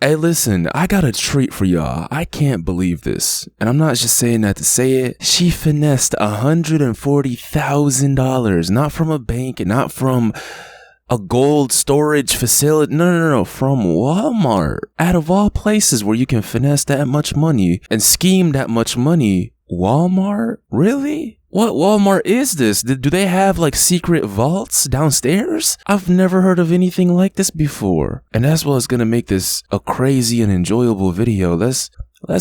Hey, listen, I got a treat for y'all. I can't believe this. And I'm not just saying that to say it. She finessed $140,000, not from a bank and not from a gold storage facility. No, from Walmart. Out of all places where you can finesse that much money and scheme that much money, Walmart? Really? What Walmart is this? Do they have like secret vaults downstairs? I've never heard of anything like this before. And that's what's gonna make this a crazy and enjoyable video. Let's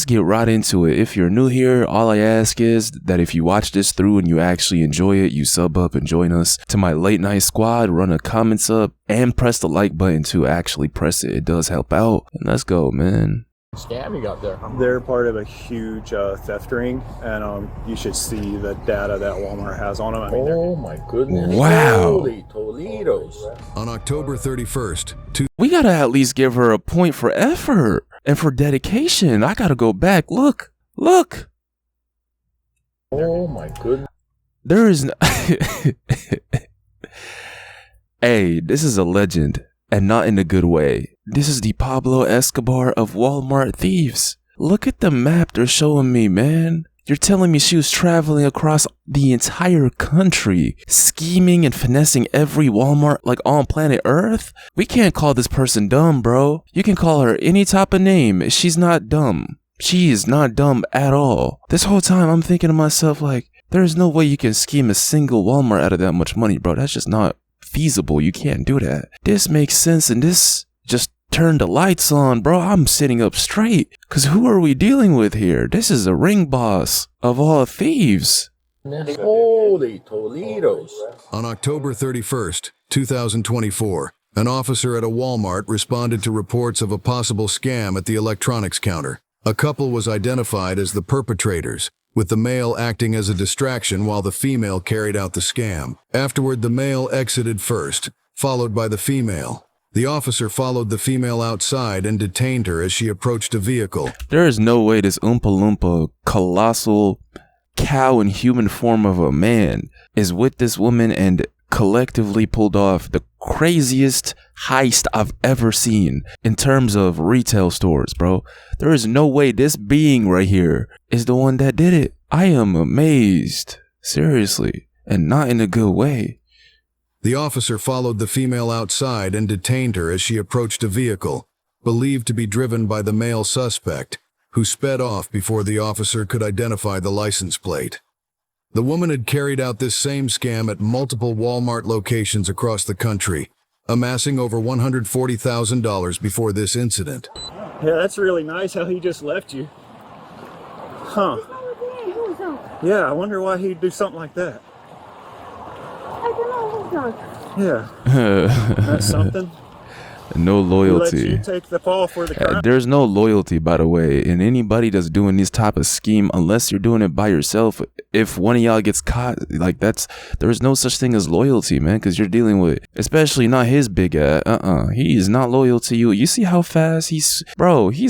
get right into it. If you're new here, all I ask is that if you watch this through and you actually enjoy it, you sub up and join us to my late night squad, run the comments up, and press the like button to actually press it. It does help out. And let's go, man. Scam you got there. They're part of a huge theft ring, and you should see the data that Walmart has on them. I mean, oh my goodness. Wow. Holy Toledos. On October 31st, We gotta at least give her a point for effort and for dedication. I gotta go back. Look. Oh my goodness. There is no Hey, this is a legend, and not in a good way. This is the Pablo Escobar of Walmart thieves. Look at the map they're showing me, man. You're telling me she was traveling across the entire country, scheming and finessing every Walmart like on planet Earth? We can't call this person dumb, bro. You can call her any type of name. She's not dumb. She is not dumb at all. This whole time I'm thinking to myself like, there's no way you can scheme a single Walmart out of that much money, bro. That's just not feasible. You can't do that. This makes sense, and this just turn the lights on, bro. I'm sitting up straight. Cause who are we dealing with here? This is a ring boss of all thieves. Holy Toledos. on October 31st, 2024, an officer at a Walmart responded to reports of a possible scam at the electronics counter. A couple was identified as the perpetrators, with the male acting as a distraction while the female carried out the scam. Afterward, the male exited first, followed by the female. The officer followed the female outside and detained her as she approached a vehicle. There is no way this Oompa Loompa colossal cow in human form of a man is with this woman and collectively pulled off the craziest heist I've ever seen in terms of retail stores, bro. There is no way this being right here is the one that did it. I am amazed. Seriously. And not in a good way. The officer followed the female outside and detained her as she approached a vehicle, believed to be driven by the male suspect, who sped off before the officer could identify the license plate. The woman had carried out this same scam at multiple Walmart locations across the country, amassing over $140,000 before this incident. yeah, that's really nice how he just left you. Huh. Yeah, I wonder why he'd do something like that. I don't know who's that. Yeah, that's something. No He loyalty. lets you take the fall for the crime. There's no loyalty, by the way, in anybody that's doing this type of scheme, unless you're doing it by yourself. If one of y'all gets caught, like there's no such thing as loyalty, man, because you're dealing with, especially not his big ass. He is not loyal to you. You see how fast he's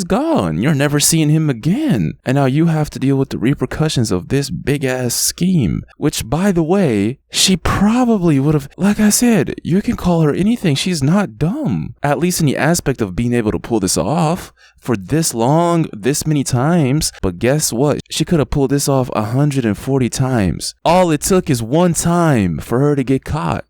gone. You're never seeing him again. And now you have to deal with the repercussions of this big ass scheme, which, by the way, she probably would have, like I said, you can call her anything. She's not dumb. At least in the aspect of being able to pull this off for this long, this many times. But guess what? She could have pulled this off 140 times. All it took is one time for her to get caught.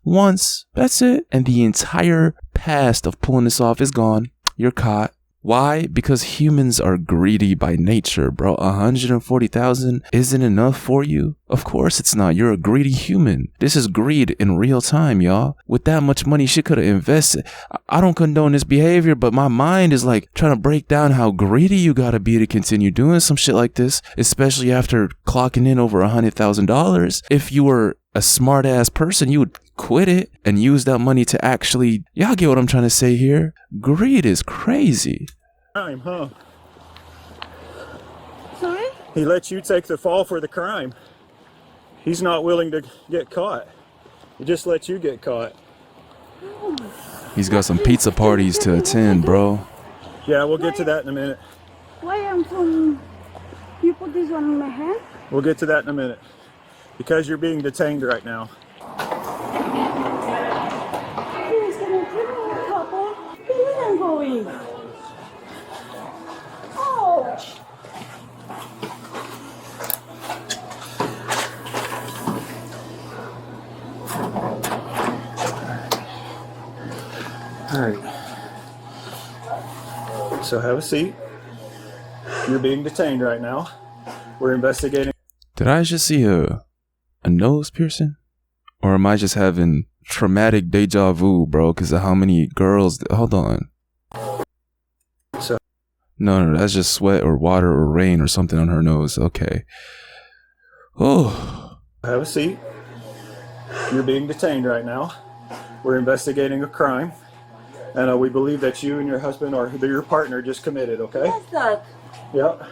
Once. That's it. And the entire past of pulling this off is gone. You're caught. Why? Because humans are greedy by nature, bro. 140,000 isn't enough for you? Of course it's not. You're a greedy human. This is greed in real time, y'all. With that much money she could have invested. I don't condone this behavior, but my mind is like trying to break down how greedy you gotta be to continue doing some shit like this, especially after clocking in over $100,000. If you were a smart ass person, you would quit it and use that money to actually, y'all get what I'm trying to say here? Greed is crazy. Crime, huh? Sorry? He lets you take the fall for the crime. He's not willing to get caught. He just lets you get caught. He's got some pizza parties to attend, bro. Yeah, we'll get to that in a minute. Why am from... You put this one in my hand? We'll get to that in a minute. Because you're being detained right now. Please, can you tell me what's happened? Where am I going? So have a seat. You're being detained right now. We're investigating. Did I just see a nose piercing? Or am I just having traumatic deja vu, bro, because of how many girls... Hold on. So No, that's just sweat or water or rain or something on her nose. Okay. Oh. have a seat. You're being detained right now. We're investigating a crime. And we believe that you and your husband or your partner just committed, okay? What's that? Yep.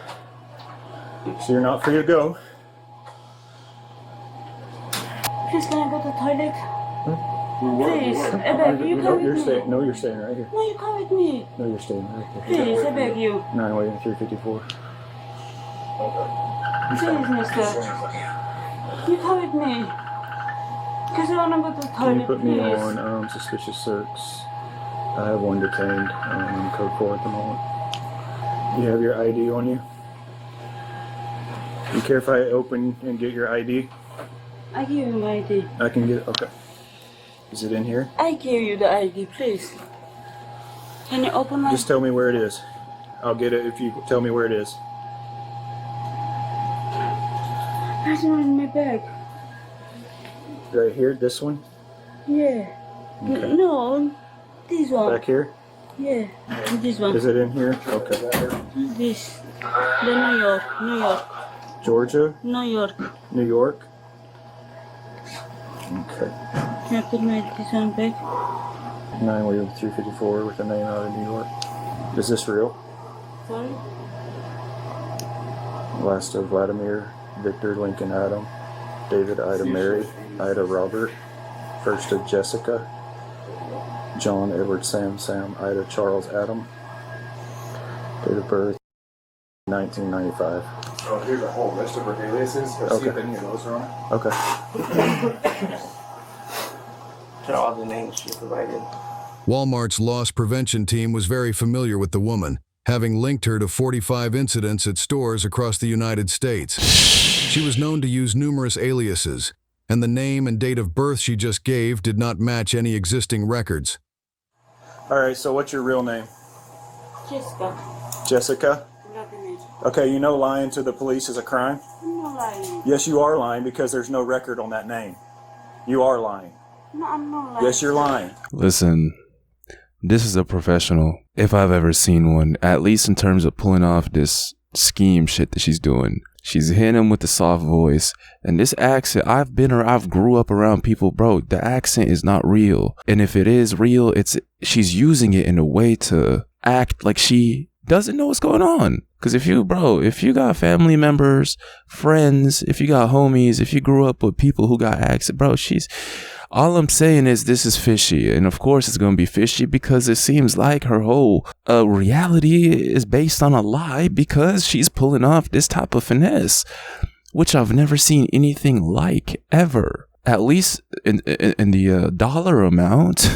So you're not free to go. Please, can I go to the toilet? Please, I beg you. You come with me. No, you're staying right here. No, you come with me. No, you're staying right here. Please, I beg you. 9 354. Please, mister. You come with me. Because I want to go to the Can you toilet, put me please. on suspicious search? I have one detained in code 4 at the moment. You have your ID on you? You care if I open and get your ID? I give you my ID. I can get it? Okay. Is it in here? I give you the ID, please. Can you open my... Just tell me where it is. I'll get it if you tell me where it is. There's one in my bag. Right here? This one? Yeah. Okay. No, this one. Back here? Yeah, this one. Is it in here? Okay. This. The New York. New York. Georgia? New York. New York? Okay. Can I put my this one back? 9 354 with a name out of New York. Is this real? Sorry? Last of Vladimir, Victor, Lincoln, Adam, David, Ida, Mary, Ida, Robert, first of Jessica, John, Edward, Sam, Ida, Charles, Adam, date of birth, 1995. So here's a whole list of her aliases. Let's see if any of those are on it. Okay. To all the names she provided. Walmart's loss prevention team was very familiar with the woman, having linked her to 45 incidents at stores across the United States. She was known to use numerous aliases, and the name and date of birth she just gave did not match any existing records. All right, so what's your real name? Jessica. Jessica? Vladimir. Okay, you know lying to the police is a crime? I'm not lying. Yes, you are lying because there's no record on that name. You are lying. No, I'm not lying. Yes, you're lying. Listen, this is a professional, if I've ever seen one, at least in terms of pulling off this scheme shit that she's doing. She's hitting him with the soft voice. And this accent, I've grew up around people, bro, the accent is not real. And if it is real, she's using it in a way to act like she doesn't know what's going on. Because if you got family members, friends, if you got homies, if you grew up with people who got accent, bro, all I'm saying is this is fishy. And of course it's going to be fishy because it seems like her whole reality is based on a lie because she's pulling off this type of finesse, which I've never seen anything like ever, at least in the dollar amount.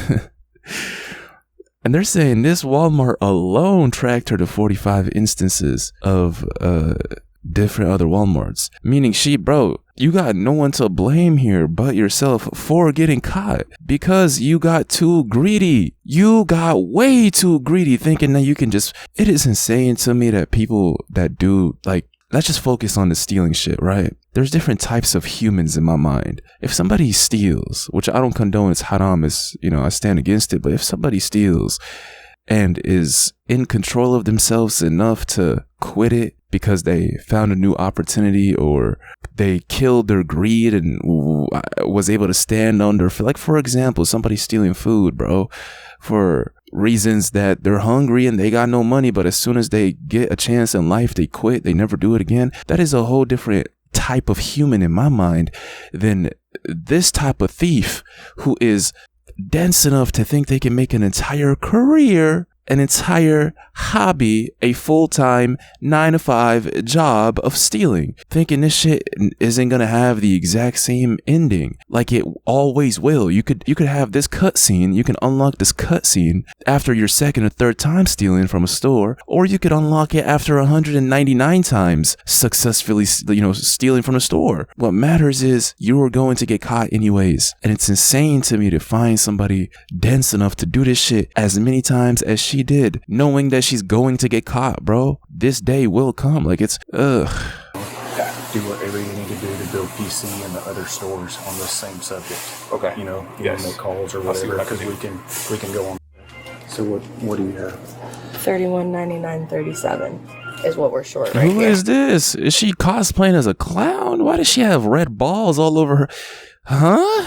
And they're saying this Walmart alone tracked her to 45 instances of different other Walmarts. Meaning you got no one to blame here but yourself for getting caught because you got too greedy. You got way too greedy thinking that you can just... It is insane to me that people that do, like, let's just focus on the stealing shit, right? There's different types of humans in my mind. If somebody steals, which I don't condone, it's haram, I stand against it, but if somebody steals and is in control of themselves enough to quit it because they found a new opportunity or they killed their greed and was able to stand under, for example, somebody stealing food, bro, for reasons that they're hungry and they got no money, but as soon as they get a chance in life, they quit, they never do it again. That is a whole different type of human in my mind than this type of thief who is dense enough to think they can make an entire career, an entire hobby, a full-time 9-to-5 job of stealing, thinking this shit isn't gonna have the exact same ending like it always will. You could have this cutscene, you can unlock this cutscene after your second or third time stealing from a store, or you could unlock it after 199 times successfully stealing from a store. What matters is you are going to get caught anyways, and it's insane to me to find somebody dense enough to do this shit as many times as she did, knowing that she's going to get caught, bro. This day will come. Like, it's, ugh. Do whatever you need to do to build PC in the other stores on the same subject. Okay. You know, you Yes. make calls or I'll see whatever, what I can because we can go on. So what do you have? 31.99.37 is what we're short right Who here. is this? Is she cosplaying as a clown? Why does she have red balls all over her? Huh?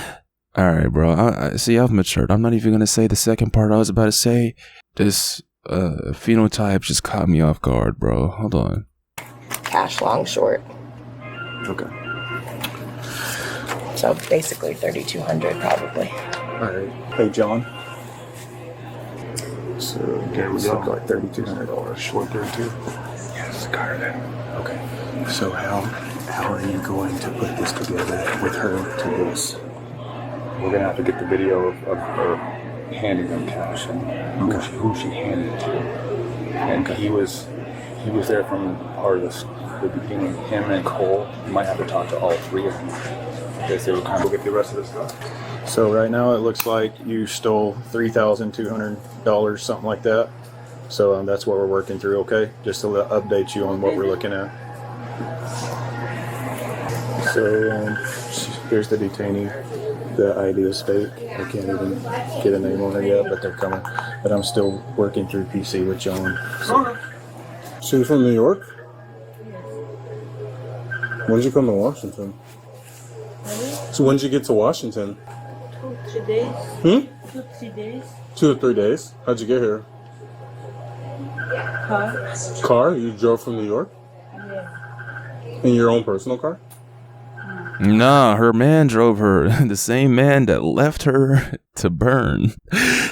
All right, bro. I see, I've matured. I'm not even going to say the second part I was about to say. This phenotype just caught me off guard, bro. Hold on. Cash long short. Okay. So basically 3,200 probably. All right. Hey, John. So There we it's go. like $3,200. Short 32. Yes, got it. Okay. So how are you going to put this together with her to this? We're gonna have to get the video of her handing them cash and who she handed it to. And he was there from part of the beginning. Him and Cole. You might have to talk to all three of them because they were kind of get the rest of the stuff. So right now it looks like you stole $3,200, something like that. So that's what we're working through, okay? Just to update you on what we're looking at. So here's the detainee. The ID is fake. I can't even get a name on her yet, but they're coming. But I'm still working through PC with John. So. She's from New York? When did you come to Washington? So when did you get to Washington? 2-3 days. 2-3 days. 2 to 3 days. How'd you get here? Car. Car? You drove from New York? Yeah. In your own personal car? Nah, her man drove her. The same man that left her to burn.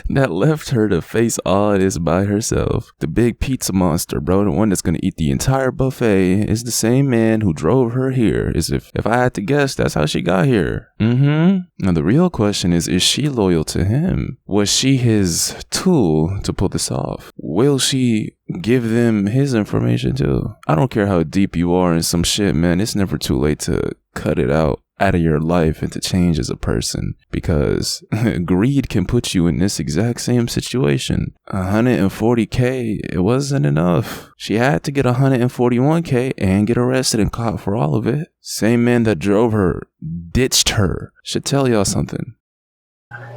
That left her to face all of this by herself. The big pizza monster, bro. The one that's gonna eat the entire buffet is the same man who drove her here. If I had to guess, that's how she got here. Now the real question is she loyal to him? Was she his tool to pull this off? Will she give them his information too? I don't care how deep you are in some shit, man. It's never too late to cut it out of your life and to change as a person, because greed can put you in this exact same situation. 140K, it wasn't enough. She had to get 141K and get arrested and caught for all of it. Same man that drove her ditched her. Should tell y'all something.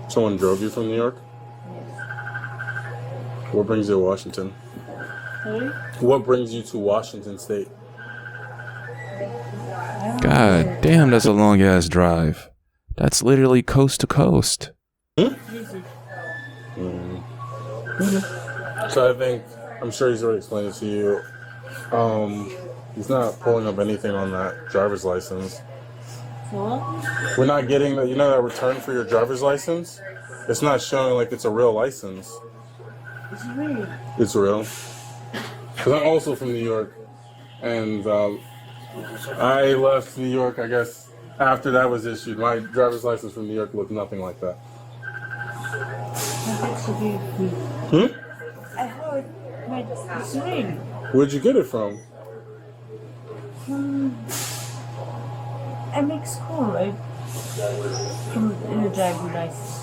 Someone drove you from New York? What brings you to Washington? Sorry? What brings you to Washington State? God damn, that's a long ass drive. That's literally coast to coast. So I think, I'm sure he's already explained it to you. He's not pulling up anything on that driver's license. What? We're not getting that, that return for your driver's license? It's not showing like it's a real license. It's real. It's real. Because I'm also from New York, and I left New York, I guess, after that was issued. My driver's license from New York looked nothing like that. It's real. I heard it's real. Where'd you get it from? I make school, right? From the driving license.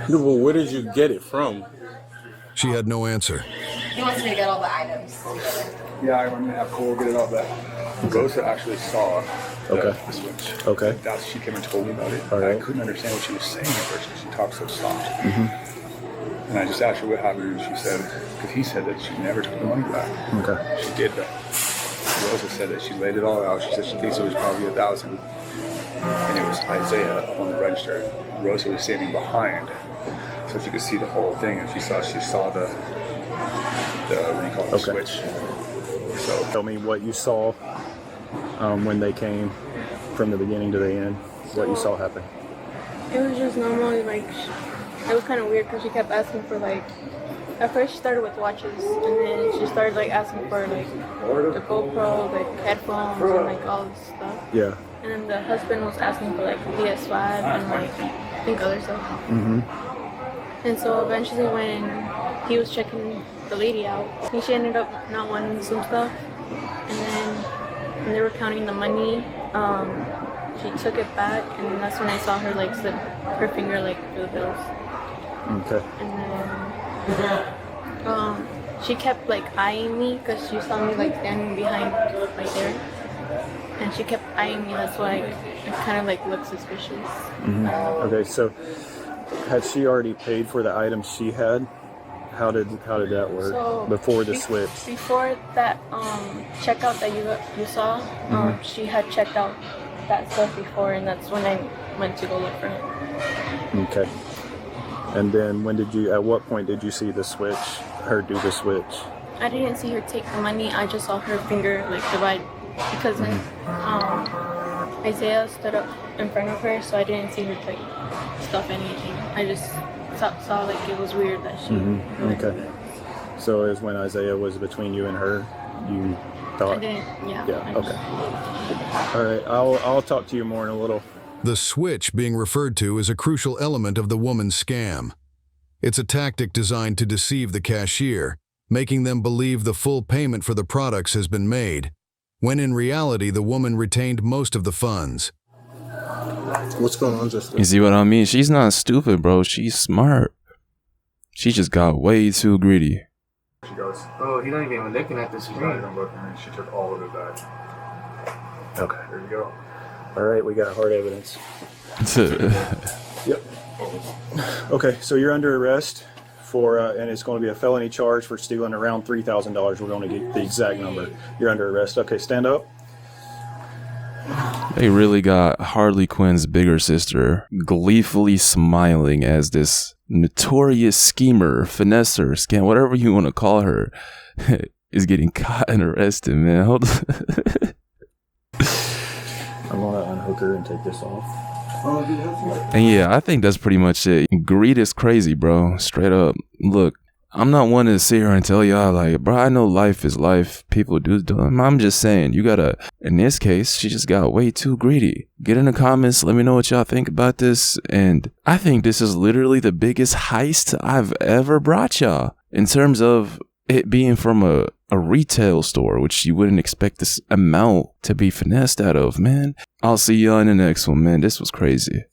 No, well, where did you get it from? She had no answer. He wants me to get all the items. Yeah, I'm gonna have Cole get it all back. Rosa actually saw the switch. Okay. She came and told me about it. All right. I couldn't understand what she was saying at first because she talked so soft. And I just asked her what happened, and she said, because he said that she never took the money back. Okay. She did that. Rosa said that she laid it all out. She said she thinks it was probably 1,000. And it was Isaiah on the register. Rosa was standing behind, so she could see the whole thing, and she saw the what do you call it, the switch. So Tell me what you saw when they came from the beginning to the end. What you saw happen. It was just normal, like, it was kind of weird because she kept asking for, like, at first she started with watches, and then she started, like, asking for, like, the GoPro, like, headphones, and, like, all this stuff. Yeah. And then the husband was asking for, like, PS5 and, like, I think other stuff. And so eventually when he was checking the lady out, she ended up not wanting some stuff. And then when they were counting the money, she took it back, and that's when I saw her, like, slip her finger, like, through the bills. Okay. And then She kept like eyeing me because she saw me like standing behind right there, and she kept eyeing me. That's why it kind of like looked suspicious. Okay, so had she already paid for the items she had? How did that work before the switch? Before that checkout that you saw, she had checked out that stuff before, and that's when I went to go look for him. Okay. And then at what point did you see her do the switch? I didn't see her take the money. I just saw her finger like divide, because when Isaiah stood up in front of her, so I didn't see her like stuff anything. I just saw like it was weird that she. Okay. So it was when Isaiah was between you and her, you thought. I didn't. Yeah. Okay. All right. I'll talk to you more in a little. The switch being referred to is a crucial element of the woman's scam. It's a tactic designed to deceive the cashier, making them believe the full payment for the products has been made, when in reality the woman retained most of the funds. What's going on, Justin? You see what I mean? She's not stupid, bro. She's smart. She just got way too greedy. She goes, Oh, he's not even looking at the she's not screen. even looking, and she took all of it back. Okay. There you go. All right, we got hard evidence. Yep. Okay, so you're under arrest for, and it's going to be a felony charge for stealing around $3,000. We're going to get the exact number. You're under arrest. Okay, stand up. They really got Harley Quinn's bigger sister gleefully smiling as this notorious schemer, finesser, scam, whatever you want to call her, is getting caught and arrested, man. Hold on. I'm going to unhook her and take this off. And yeah, I think that's pretty much it. Greed is crazy, bro. Straight up. Look, I'm not one to sit here and tell y'all like, bro, I know life is life. People do. I'm just saying, you gotta, in this case, she just got way too greedy. Get in the comments. Let me know what y'all think about this. And I think this is literally the biggest heist I've ever brought y'all in terms of it being from a retail store, which you wouldn't expect this amount to be finessed out of, man. I'll see y'all in the next one, man. This was crazy.